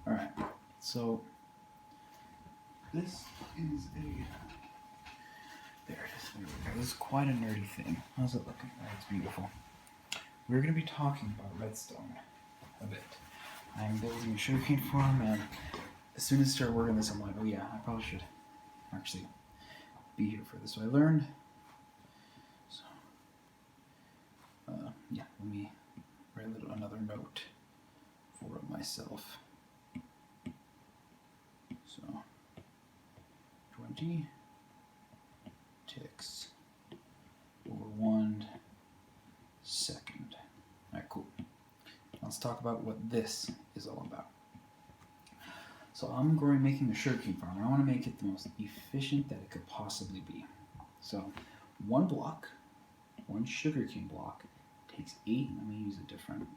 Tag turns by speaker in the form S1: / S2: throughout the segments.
S1: Alright, so this is there it is. There we go. This is quite a nerdy thing. How's it looking? Oh, it's beautiful. We're going to be talking about redstone a bit. I'm building a sugarcane farm, and as soon as I start working this, I'm like, oh yeah, I probably should actually be here for this. So I learned. So, yeah, let me write another note for myself. So, 20 ticks over 1 second. Alright, cool. Let's talk about what this is all about. So I'm making a sugarcane farm. I want to make it the most efficient that it could possibly be. So one sugarcane block takes 8. Let me use a different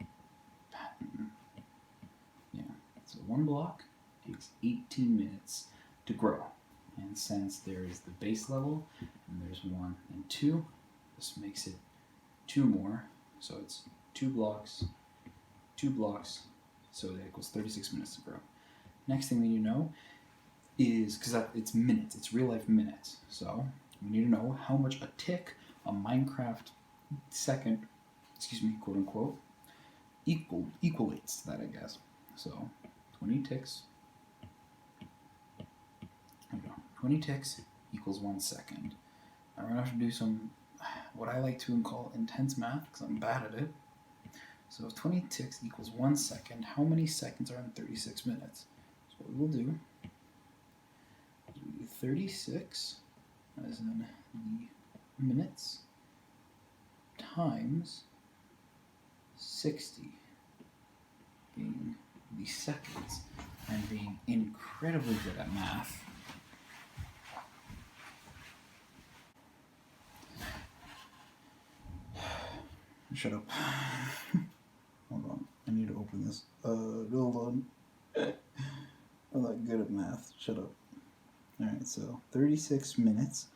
S1: pattern. Yeah. So one block takes 18 minutes to grow. And since there is the base level, and there's 1 and 2, this makes it 2 more. So it's 2 blocks, so that equals 36 minutes to grow. Next thing we need to know is, because it's minutes, it's real life minutes. So we need to know how much a tick, a Minecraft second, quote unquote, equates to that, I guess. So 20 ticks. There we go. 20 ticks equals 1 second. Now we're gonna have to do some, what I like to call intense math, because I'm bad at it. So if 20 ticks equals 1 second, how many seconds are in 36 minutes? So what we'll do is we do 36, as in the minutes, times 60, being the seconds. I'm being incredibly good at math. Shut up. Hold on. I need to open this. Hold on. I'm not good at math. Shut up. Alright, so 36 minutes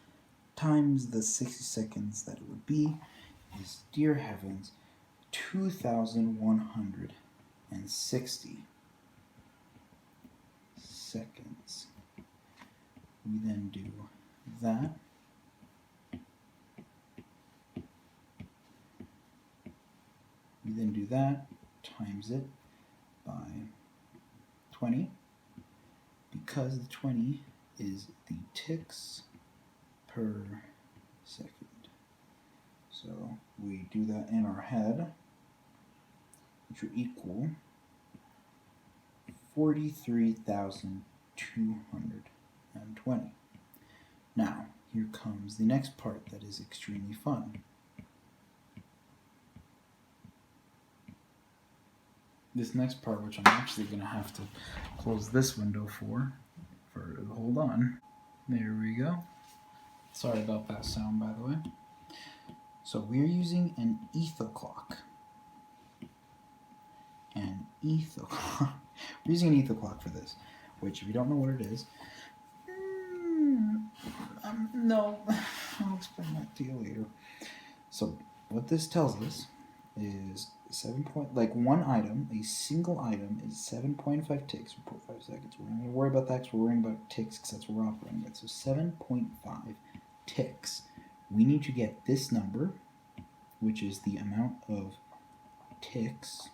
S1: times the 60 seconds that it would be is, dear heavens, 2,160 seconds. We then do that. We then do that, times it by 20, because the 20 is the ticks per second. So we do that in our head, which would equal 43,220. Now, here comes the next part that is extremely fun. This next part, which I'm actually going to have to close this window for hold on. There we go. Sorry about that sound, by the way. So we're using an etho clock. We're using an etho clock for this, which, if you don't know what it is, no, I'll explain that to you later. So what this tells us is one item, a single item is 7.5 ticks for 0.5 seconds. We're not going to worry about that because we're worrying about ticks because that's what we're operating with. So 7.5 ticks. We need to get this number, which is the amount of ticks.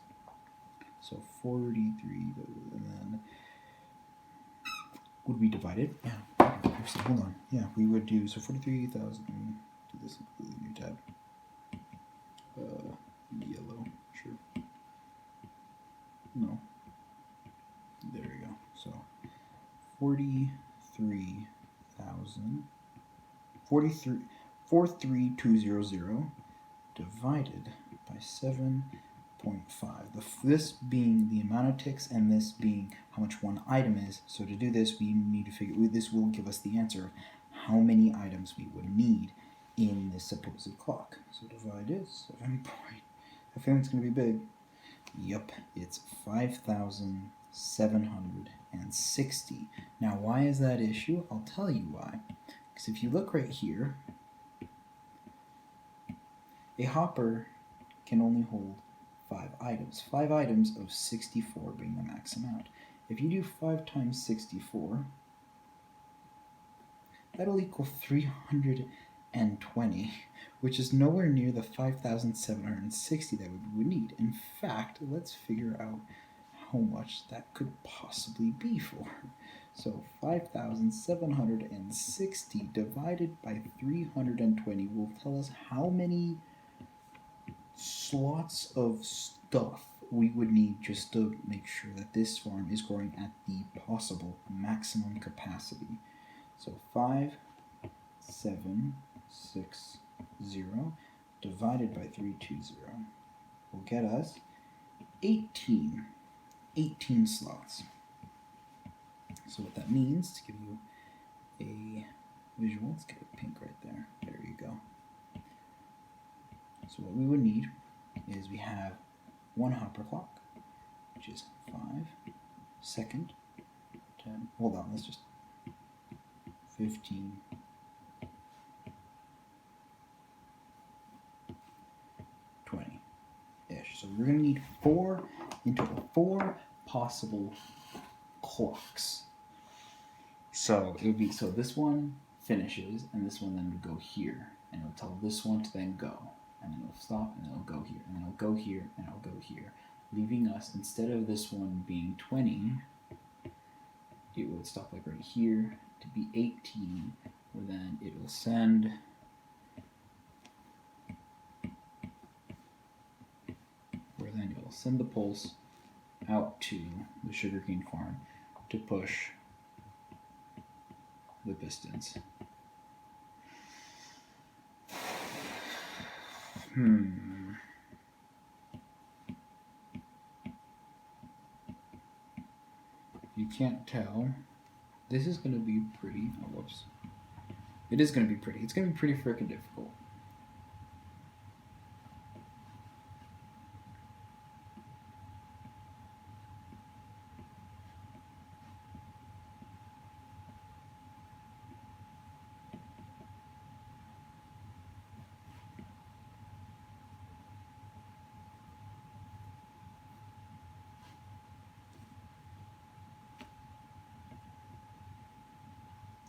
S1: So 43, and then would we divide it? Yeah. Hold on. Yeah, we would do, so 43,000. Do this with a new tab. Yellow, sure. No. There we go. So 43200 divided by 7.5. This being the amount of ticks and this being how much one item is. So to do this, we need to figure, this will give us the answer of how many items we would need in this supposed clock. So divide it, 7. I think it's going to be big. Yup, it's 5,760. Now, why is that issue? I'll tell you why. Because if you look right here, a hopper can only hold 5 items. 5 items of 64 being the max amount. If you do 5 times 64, that'll equal 320, which is nowhere near the 5,760 that we would need. In fact, let's figure out how much that could possibly be for. So 5,760 divided by 320 will tell us how many slots of stuff we would need just to make sure that this farm is growing at the possible maximum capacity. So 5,760 divided by 320 will get us 18 slots. So what that means, to give you a visual, let's get a pink right there. There you go. So what we would need is we have 1 hopper clock, which is 5, second, 10, hold on, let's just 15, 20-ish. So we're going to need 4 possible clocks. So it would be, so this one finishes, and this one then would go here, and it'll tell this one to then go, and then it'll stop, and it'll go here, and then it'll go here, and it'll go here, leaving us, instead of this one being 20, it would stop like right here to be 18, where then it will send the pulse out to the sugarcane farm to push the pistons. You can't tell. This is going to be pretty. Oh, whoops. It is going to be pretty. It's going to be pretty freaking difficult.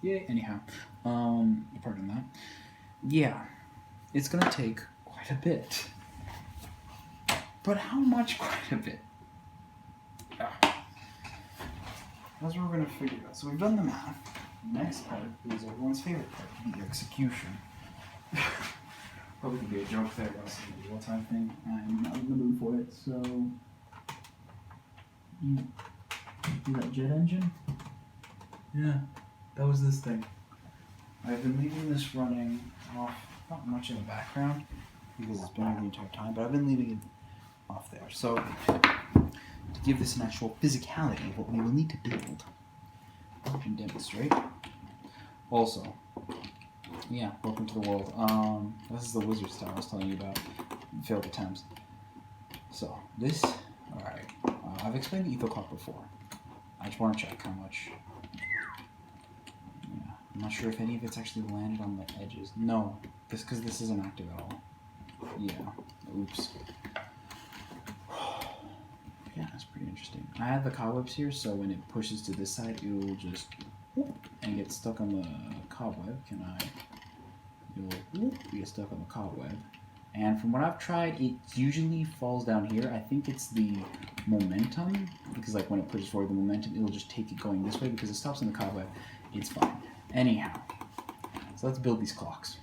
S1: Yeah, anyhow, pardon that. Yeah, it's gonna take quite a bit. But how much quite a bit? That's what we're gonna figure out. So we've done the math. The next part is everyone's favorite part, the execution. Probably could be a joke there, but it's a real-time thing. I'm not in the mood for it, so... You do that jet engine? Yeah. That was this thing. I've been leaving this running off, not much in the background, because it's been here the entire time, but I've been leaving it off there. So, to give this an actual physicality of what we will need to build and demonstrate. Also, yeah, welcome to the world. This is the wizard style I was telling you about. Failed attempts. So, this, alright. I've explained the etho clock before. I just want to check how much... I'm not sure if any of it's actually landed on the edges. No, because this isn't active at all. Yeah, oops. Yeah, that's pretty interesting. I have the cobwebs here, so when it pushes to this side, it will just whoop, and get stuck on the cobweb. It will whoop, get stuck on the cobweb. And from what I've tried, it usually falls down here. I think it's the momentum, because like when it pushes forward, the momentum, it'll just take it going this way because it stops on the cobweb. It's fine. Anyhow, so let's build these clocks.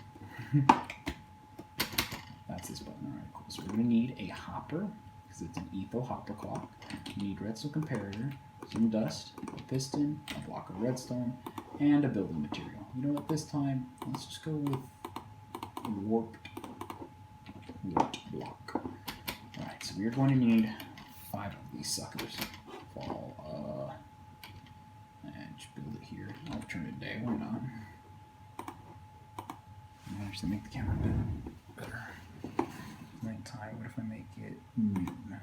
S1: That's this button. Alright, cool. So we're going to need a hopper, because it's an etho hopper clock. We need redstone comparator, some dust, a piston, a block of redstone, and a building material. You know what, this time, let's just go with a warped block. Alright, so we're going to need 5 of these suckers. And just build it here. I'll turn it day, why not? I might actually make the camera a bit better. Night time, what if I make it noon?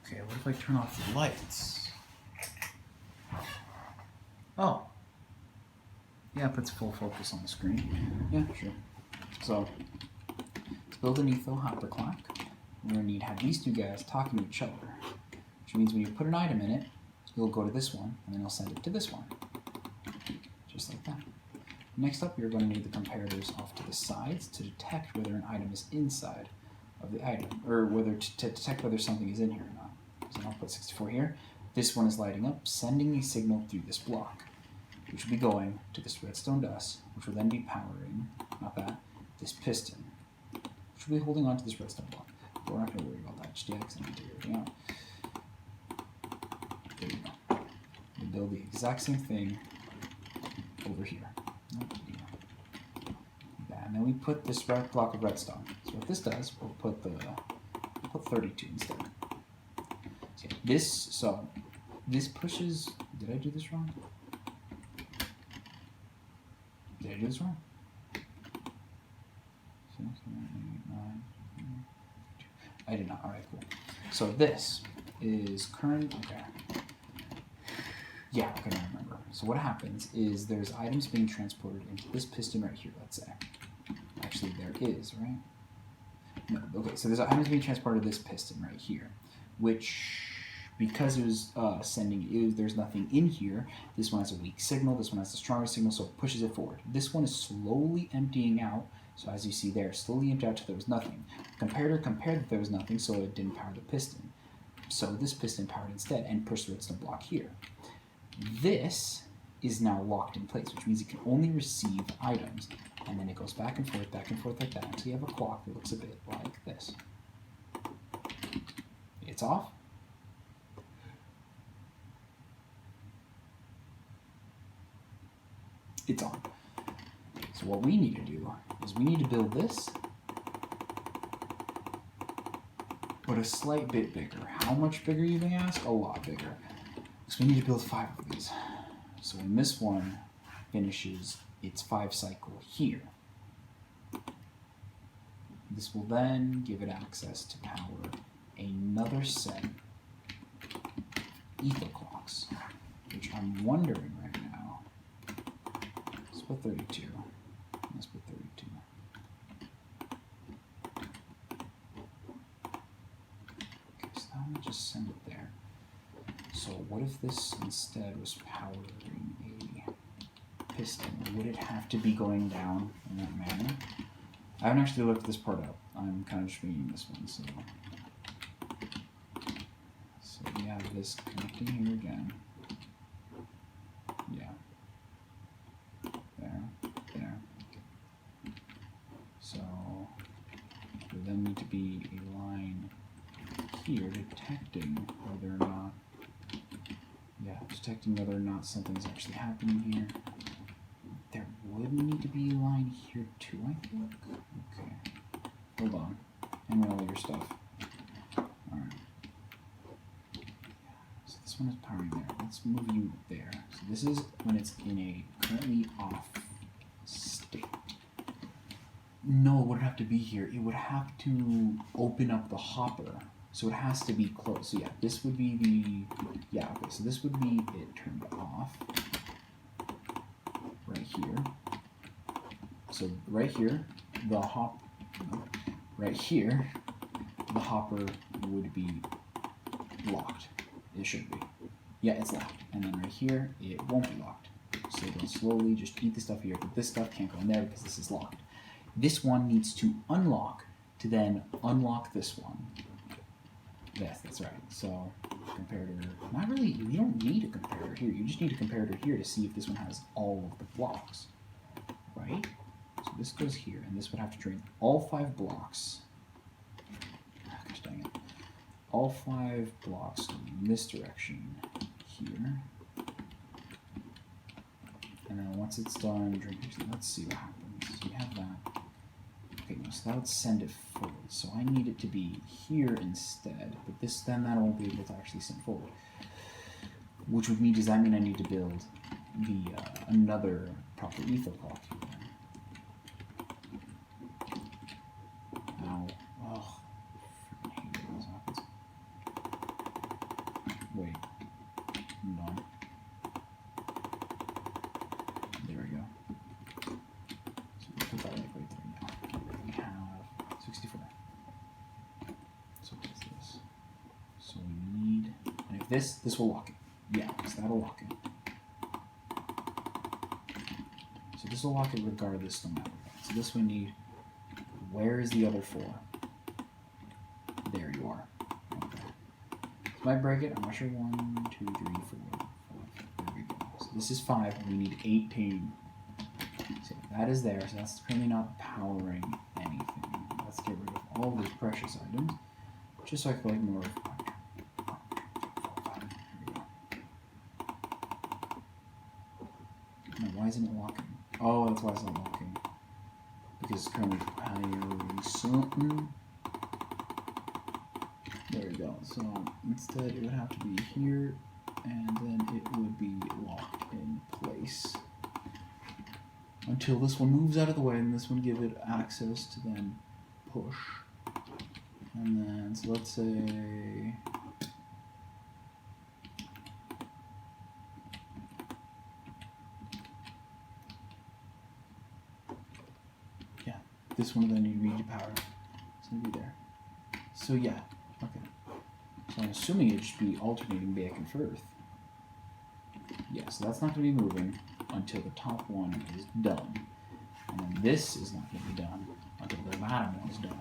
S1: Okay, what if I turn off the lights? Oh. Yeah, it puts full focus on the screen. Yeah, sure. It's So to build an etho hopper clock, we're going to need to have these two guys talking to each other, which means when you put an item in it, you'll go to this one, and then you'll send it to this one, just like that. Next up, you're going to need the comparators off to the sides to detect whether an item is inside of the item, or whether to detect whether something is in here or not. So I'll put 64 here. This one is lighting up, sending a signal through this block, which will be going to this redstone dust, which will then be powering, not that, this piston, which will be holding on to this redstone block. But we're not going to worry about that just yet, because I need to figure everything out. There you go. We build the exact same thing over here. And then we put this block of redstone. So what this does, we'll put 32 instead. So this pushes. Did I do this wrong? Did I do this wrong? 6, 7, 8, 9, 10. I did not. All right, cool. So this is current. Okay. Yeah, okay, I remember. So what happens is there's items being transported into this piston right here, let's say. Actually, there is, right? No, okay, so there's items being transported to this piston right here, which, because it was there's nothing in here, this one has a weak signal, this one has a stronger signal, so it pushes it forward. This one is slowly emptying out, so as you see there, slowly empty out till there was nothing. Comparator compared that there was nothing, so it didn't power the piston. So this piston powered instead and pushed the redstone block here. This is now locked in place, which means it can only receive items, and then it goes back and forth like that until you have a clock that looks a bit like this. It's off. It's on. So what we need to do is we need to build this, but a slight bit bigger. How much bigger, you may ask? A lot bigger. So we need to build 5 of these. So when this one finishes its 5 cycle here, this will then give it access to power another set ether clocks, which I'm wondering right now. Let's put 32. Let's put 32. Okay, so that will just send it there. So what if this instead was powering a piston? Would it have to be going down in that manner? I haven't actually looked this part up. I'm kind of just reading this one. So we have this connecting here again. Yeah. There. So there then need to be a line here detecting whether or not. Yeah, detecting whether or not something's actually happening here. There would need to be a line here too, I think. Okay. Hold on. Hang on all your stuff. Alright. So this one is powering there. Let's move you there. So this is when it's in a currently off state. No, it wouldn't have to be here. It would have to open up the hopper. So it has to be close. So yeah, this would be the, yeah, okay, so this would be it turned off right here. So right here, the hopper would be locked. It should be. Yeah, it's locked. And then right here, it won't be locked. So it'll slowly just eat the stuff here, but this stuff can't go in there because this is locked. This one needs to unlock to then unlock this one. Yes, that's right. So comparator, not really, you don't need a comparator here. You just need a comparator here to see if this one has all of the blocks, right? So this goes here, and this would have to drain all 5 blocks. Gosh dang it. All 5 blocks in this direction here. And then once it's done, let's see what happens. So we have that. Okay, no, so that would send it forward. So I need it to be here instead. But then that won't be able to actually send forward. Which would mean, does that mean I need to build the another proper ether clock here? Now, oh, freaking hate when this happens. Wait, no. There we go. So we'll put that like right there now. this will lock it. Yeah, so that'll lock it. So this will lock it regardless no matter what. So this we need, where is the other 4? There you are. Okay. So might break it, I'm not sure. 1, 2, 3, 4, 5. There we go. So this is 5, we need 18. So that is there, so that's currently not powering anything. Let's get rid of all of these precious items, just so I can collect more. Now, why isn't it locking? Oh, that's why it's not locking. Because it's currently powering something. There we go. So instead, it would have to be here, and then it would be locked in place until this one moves out of the way, and this one give it access to then push. And then, so let's say, yeah, this one then you need to power. It's gonna be there. So yeah, okay. So I'm assuming it should be alternating back and forth. Yeah, so that's not gonna be moving until the top one is done. And then this is not gonna be done until the bottom one is done.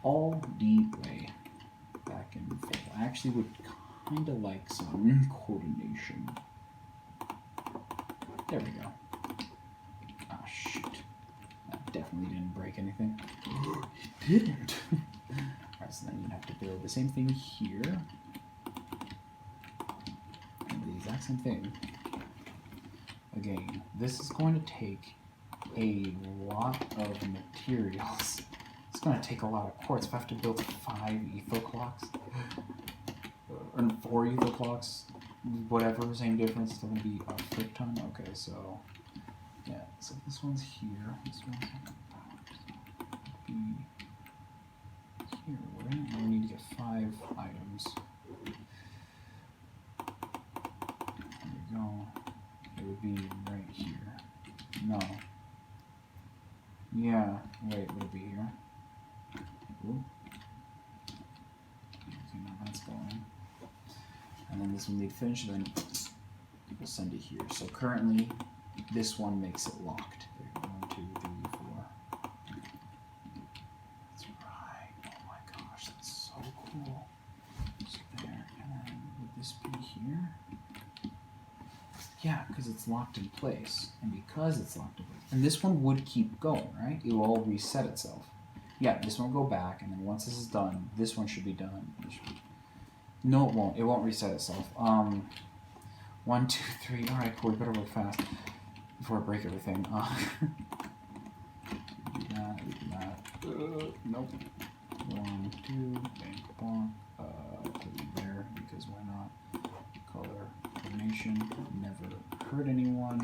S1: All the way back and forth. I actually would kind of like some coordination. There we go. Ah, shoot. That definitely didn't break anything. It didn't. Alright, so then you'd have to build the same thing here. And the exact same thing. Again, this is going to take a lot of materials. It's going to take a lot of quartz. If I have to build 5 etho clocks, or 4 etho clocks, whatever, same difference, it's going to be a frick ton. Okay, so, yeah, so this one's here. This one's be here, right? And we need to get 5 items. There we go. It would be right here. No. Yeah, wait, would it be here? Ooh. Okay, now that's going. And then this will need finished, then we'll send it here. So currently, this one makes it locked. There you go. 1, 2, 3, 4. That's right. Oh my gosh, that's so cool. So there, and then would this be here? Yeah, because it's locked in place. And because it's locked in place, and this one would keep going, right? It will all reset itself. Yeah, this one will go back, and then once this is done, this one should be done. No, it won't. It won't reset itself. 1, 2, 3. All right, cool. We better work fast before I break everything. Do that. Do that. Nope. 1, 2. Bank block. Put it there because why not? Color coordination. Never hurt anyone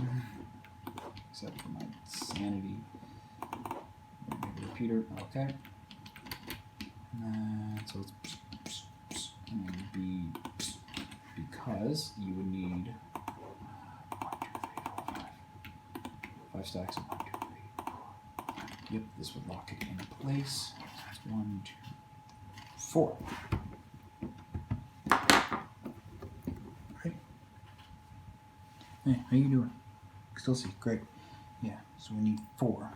S1: except for my sanity. Maybe repeater. Okay. And so it's. And it would be because you would need 1, 2, 3, 4, 5. 5 stacks of 1, 2, 3, 4. Yep, this would lock it in place. That's 1, 2, 4. Great. Hey, how you doing? Still see, great. Yeah, so we need 4.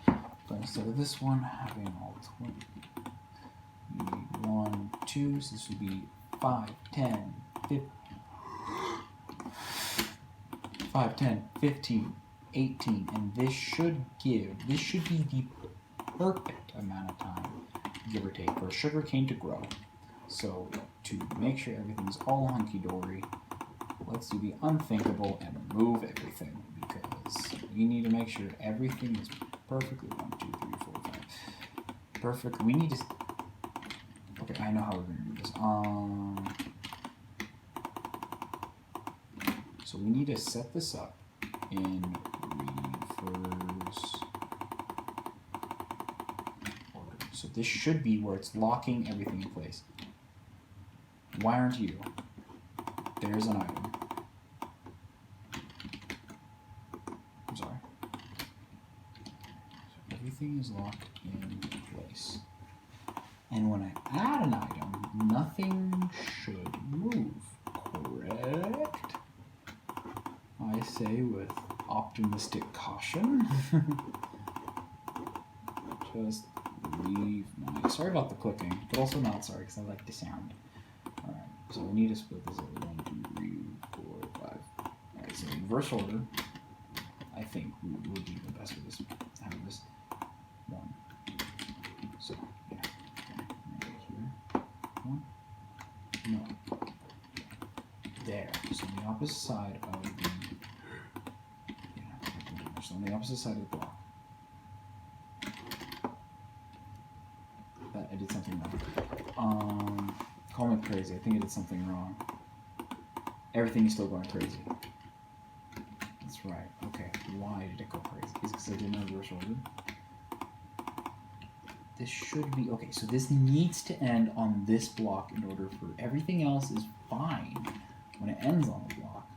S1: But instead of this one having all 20. You need 1, 2, so this would be 5, 10, 15, 5, 10, 15, 18, and this should be the perfect amount of time, give or take, for a sugar cane to grow. So to make sure everything's all hunky-dory, let's do the unthinkable and remove everything, because we need to make sure everything is perfectly 1, 2, 3, 4, 5. Perfect. We need to. Okay, I know how we're going to do this. So we need to set this up in reverse order. So this should be where it's locking everything in place. Why aren't you? There's an item. I'm sorry. So everything is locked in place. And when I add an item, nothing should move say with optimistic caution. Just leave my... Sorry about the clicking, but also not sorry because I like the sound. Alright, so we need to split this up. 1, 2, 3, 4, 5. Alright, so in reverse order, I think would be the best with this. Have this 1. So, yeah. Right here. 1. No. There. So on the opposite side of the... Yeah, so on the opposite side of the block. I did something wrong. Call me crazy. I think I did something wrong. Everything is still going crazy. That's right. Okay. Why did it go crazy? Is it because I didn't reverse order? This should be... Okay, so this needs to end on this block in order for... Everything else is fine when it ends on the block.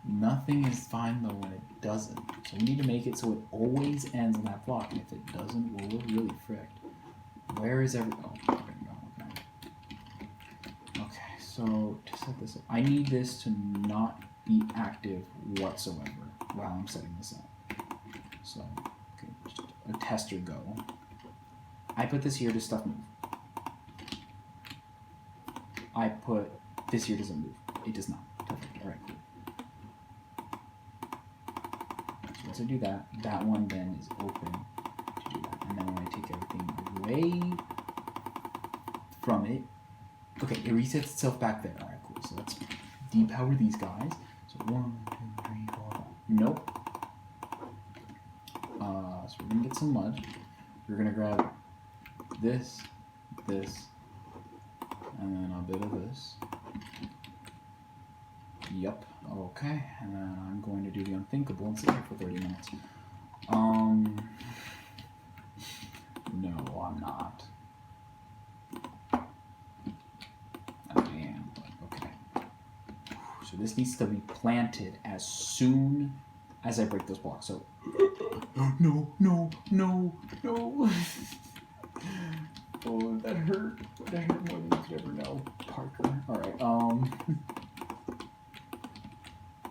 S1: Nothing is fine, though, when it doesn't. So we need to make it so it always ends on that block. And if it doesn't, well, we're really fricked. Where is every... Oh, there we go. Okay. Okay, so to set this up, I need this to not be active whatsoever while I'm setting this up. So, okay, just a tester go. I put this here to stuff move. I put this here doesn't move. It does not. Perfect. Alright, cool. So once I do that, that one then is open to do that. And then when I take everything away from it, okay, it resets itself back there. Alright, cool. So let's depower these guys. So 1, 2, 3, 4, 5. Nope. So we're gonna get some mud. We're gonna grab this, this, and then a bit of this. Yep. Okay. And then I'm going to do the unthinkable and sit here for 30 minutes. No, I'm not. I am, but okay. So this needs to be planted as soon as I break this block. So, no, no, no, no. Oh, that hurt. That hurt more than you could ever know, Parker. Alright,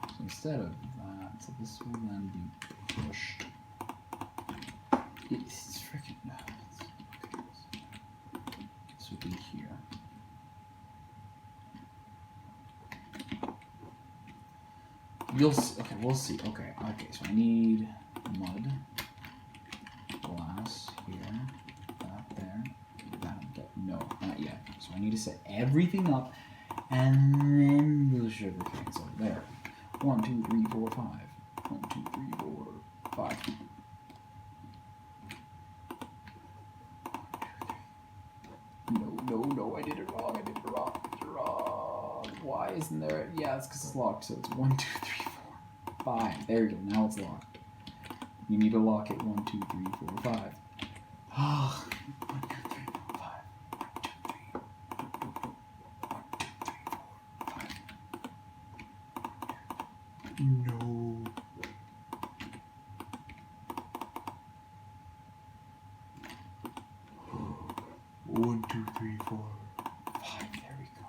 S1: so instead of that, so this will then be pushed. It's freaking nuts. Okay, this will be here. You'll see. Okay, we'll see. Okay, okay, so I need mud, glass here, that there, that, no, not yet. So I need to set everything up, and then the sugar cane. So there. 1, 2, 3, 4, 5. 1, 2, 3, 4, 5. No, I did it wrong. I did it wrong. Why isn't there? Yeah, it's because it's locked. So it's 1, 2, 3, 4, 5. There you go. Now it's locked. You need to lock it 1, 2, 3, 4, 5. Ah, 1, 2, 3, 4, 5. 1, 2, 3, 4, 5. No. One, 2, 3, 4, 5. There we go.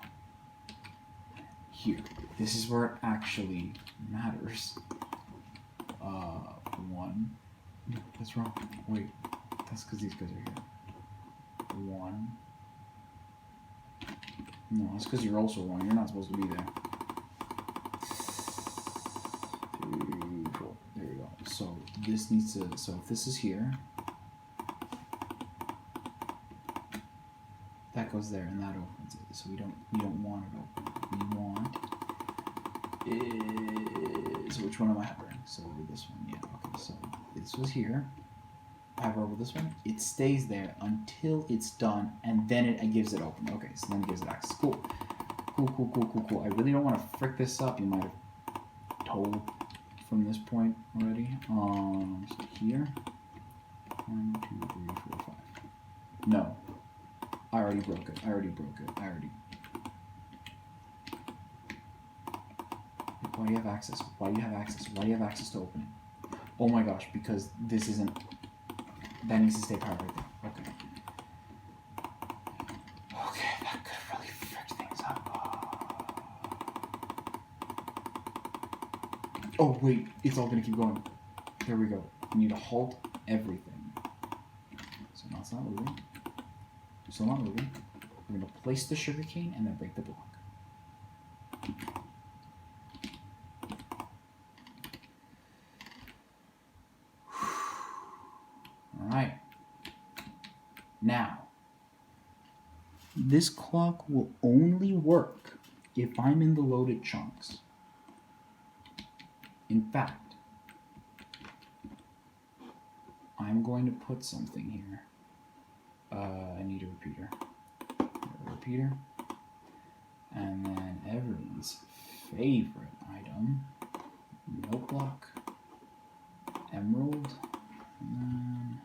S1: Here. This is where it actually matters. 1. No, that's wrong. Wait. That's because these guys are here. 1. No, that's because you're also wrong. You're not supposed to be there. 3, 4. There we go. So this needs to. So if this is here, that goes there, and that opens it. So we don't want it open. We want is which one am I hovering? So this one, yeah. Okay, so this was here. I hover over this one. It stays there until it's done, and then it gives it open. Okay, so then it gives it access. Cool. Cool. I really don't want to frick this up. You might have told from this point already. So here. 1, 2, 3, 4, 5. No. I already broke it. Why do you have access? Why do you have access to open it? Oh my gosh, because this isn't... That needs to stay powered right there. Okay. Okay, that could have really fricked things up. Oh wait, it's all gonna keep going. There we go. We need to halt everything. So now it's not moving. Still not moving. We're gonna place the sugarcane and then break the block. Alright. Now, this clock will only work if I'm in the loaded chunks. In fact, I'm going to put something here. I need a repeater. And then everyone's favorite item, milk block, emerald, and then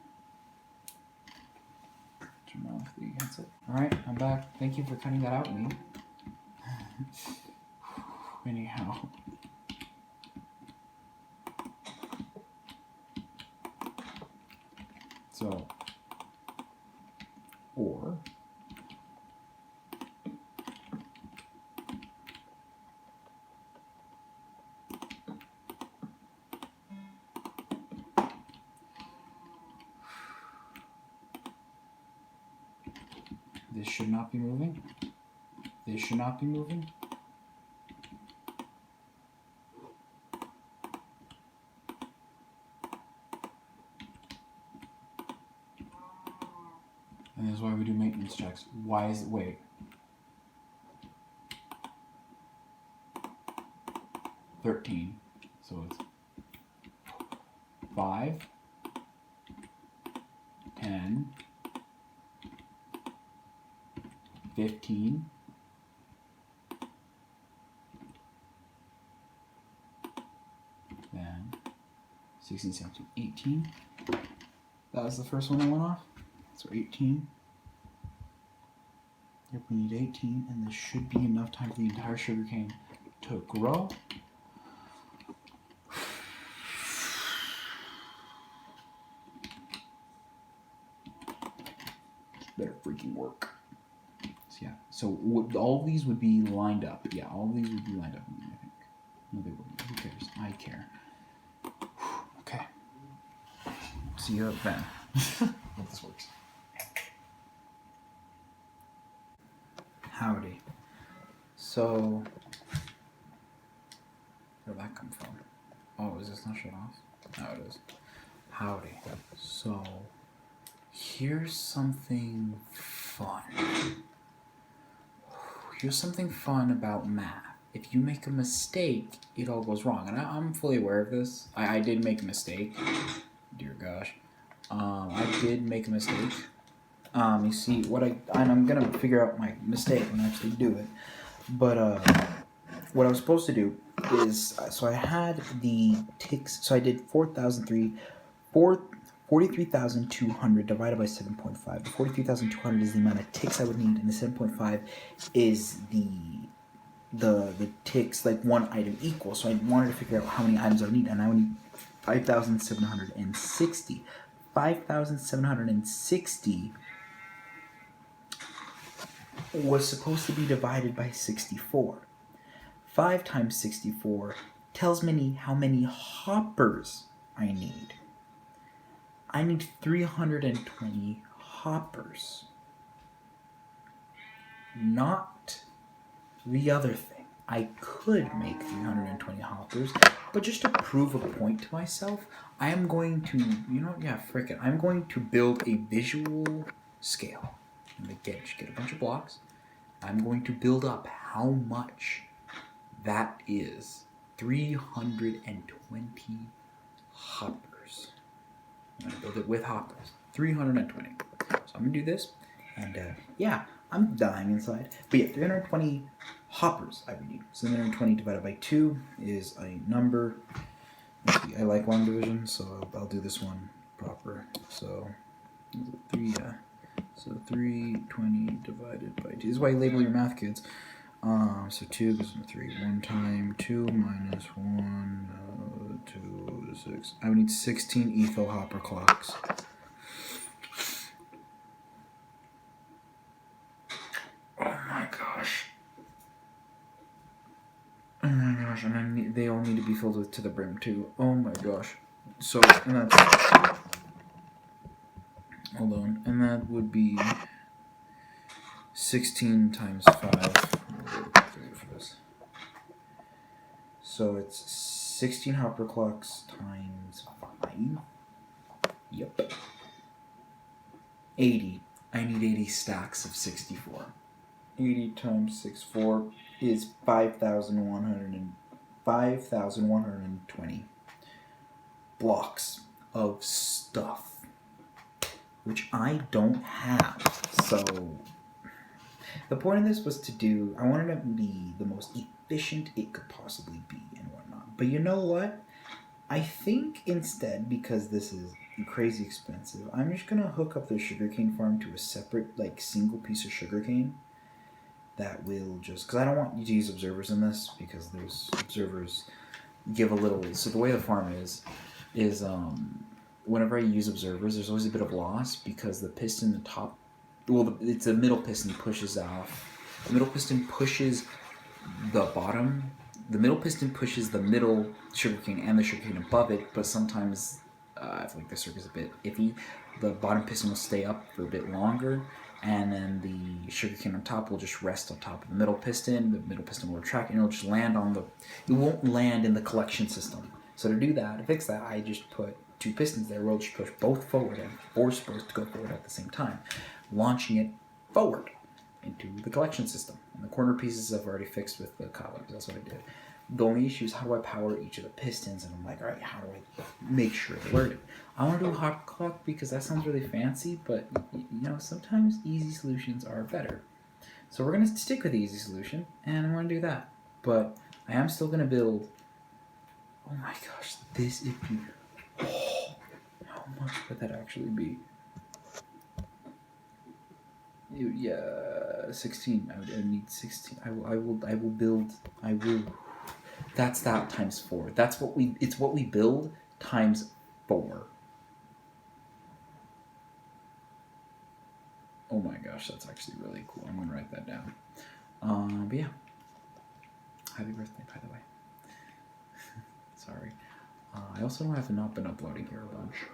S1: turn off the headset. Alright, I'm back. Thank you for cutting that out, Lee. Anyhow. So, or this should not be moving. This should not be moving. And this is why we do maintenance checks. Why is it, wait. $13. So it's 5, 10, 15, 16, 17, 18. That was the first one that went off. So 18. Yep, we need 18, and this should be enough time for the entire sugarcane to grow. Better freaking work. So yeah, so all of these would be lined up. Yeah, all of these would be lined up, I think. No, they wouldn't. Who cares? I care. Okay. See you then. Hope this works. Howdy. So, where'd that come from? Oh, is this not shut off? No, it is. Howdy. So, here's something fun. Here's something fun about math. If you make a mistake, it all goes wrong. And I'm fully aware of this. I did make a mistake. Dear gosh. I did make a mistake. You see, and I'm gonna figure out my mistake when I actually do it. But what I was supposed to do is, so I had the ticks. So I did 43,200 divided by 7.5. The 43,200 is the amount of ticks I would need, and the 7.5 is the ticks, like one item equal. So I wanted to figure out how many items I would need, and I would need 5,760. 5,760 was supposed to be divided by 64. 5 times 64 tells me how many hoppers I need. I need 320 hoppers. Not the other thing. I could make 320 hoppers, but just to prove a point to myself, I am going to, frick it. I'm going to build a visual scale. I'm going to get a bunch of blocks. I'm going to build up how much that is. 320 hoppers. I'm going to build it with hoppers. 320. So I'm going to do this, and I'm dying inside. But yeah, 320 hoppers I would need. So 320 divided by 2 is a number. I like long division, so I'll do this one proper. So 320 divided by 2. This is why you label your math, kids. So 2 goes into 3. 1 time 2 minus 1, 2 is 6. I would need 16 etho hopper clocks. Oh my gosh. gosh, and they all need to be filled with to the brim too. Oh my gosh. So, and that's... Hold on. And that would be 16 times 5. For this. So it's 16 hopper clocks times 5. Yep. 80. I need 80 stacks of 64. 80 times 64 is 5,120 blocks of stuff, which I don't have. So the point of this was to do, I wanted to be the most efficient it could possibly be and whatnot. But you know what? I think instead, because this is crazy expensive, I'm just going to hook up the sugarcane farm to a separate, like, single piece of sugarcane that will just, because I don't want you to use observers in this, because there's observers give a little, so the way the farm is whenever I use observers, there's always a bit of loss, because the piston, the top, well, it's the middle piston pushes off. The middle piston pushes the bottom. The middle piston pushes the middle sugarcane and the sugarcane above it, but sometimes, I feel like the circuit's a bit iffy. The bottom piston will stay up for a bit longer, and then the sugarcane on top will just rest on top of the middle piston. The middle piston will retract, and it'll just land on the... It won't land in the collection system. So to do that, to fix that, I just put 2 pistons there. We'll just push both forward and force both to go forward at the same time, launching it forward into the collection system. And the corner pieces I've already fixed with the cobwebs. That's what I did. The only issue is how do I power each of the pistons? And I'm like, all right, how do I make sure it's alerted? I want to do a hop clock because that sounds really fancy, but you know, sometimes easy solutions are better. So we're going to stick with the easy solution, and I'm going to do that. But I am still going to build... Oh my gosh, this if you... Oh, how much would that actually be? Yeah, 16. I need 16. I will build... That's that times 4. That's what we... It's what we build times 4. Oh my gosh, that's actually really cool. I'm going to write that down. But yeah. Happy birthday, by the way. Sorry. I also know I have not been uploading here a bunch.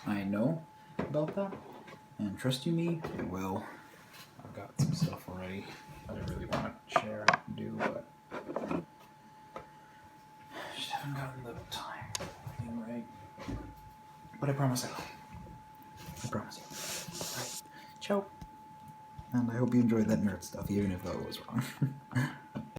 S1: I know about that. And trust you me, it will. I've got some stuff already that I really want to share and do, but I just haven't gotten the time thing right. But I promise I will. I promise you. Alright. Ciao. And I hope you enjoyed that nerd stuff, even if that was wrong.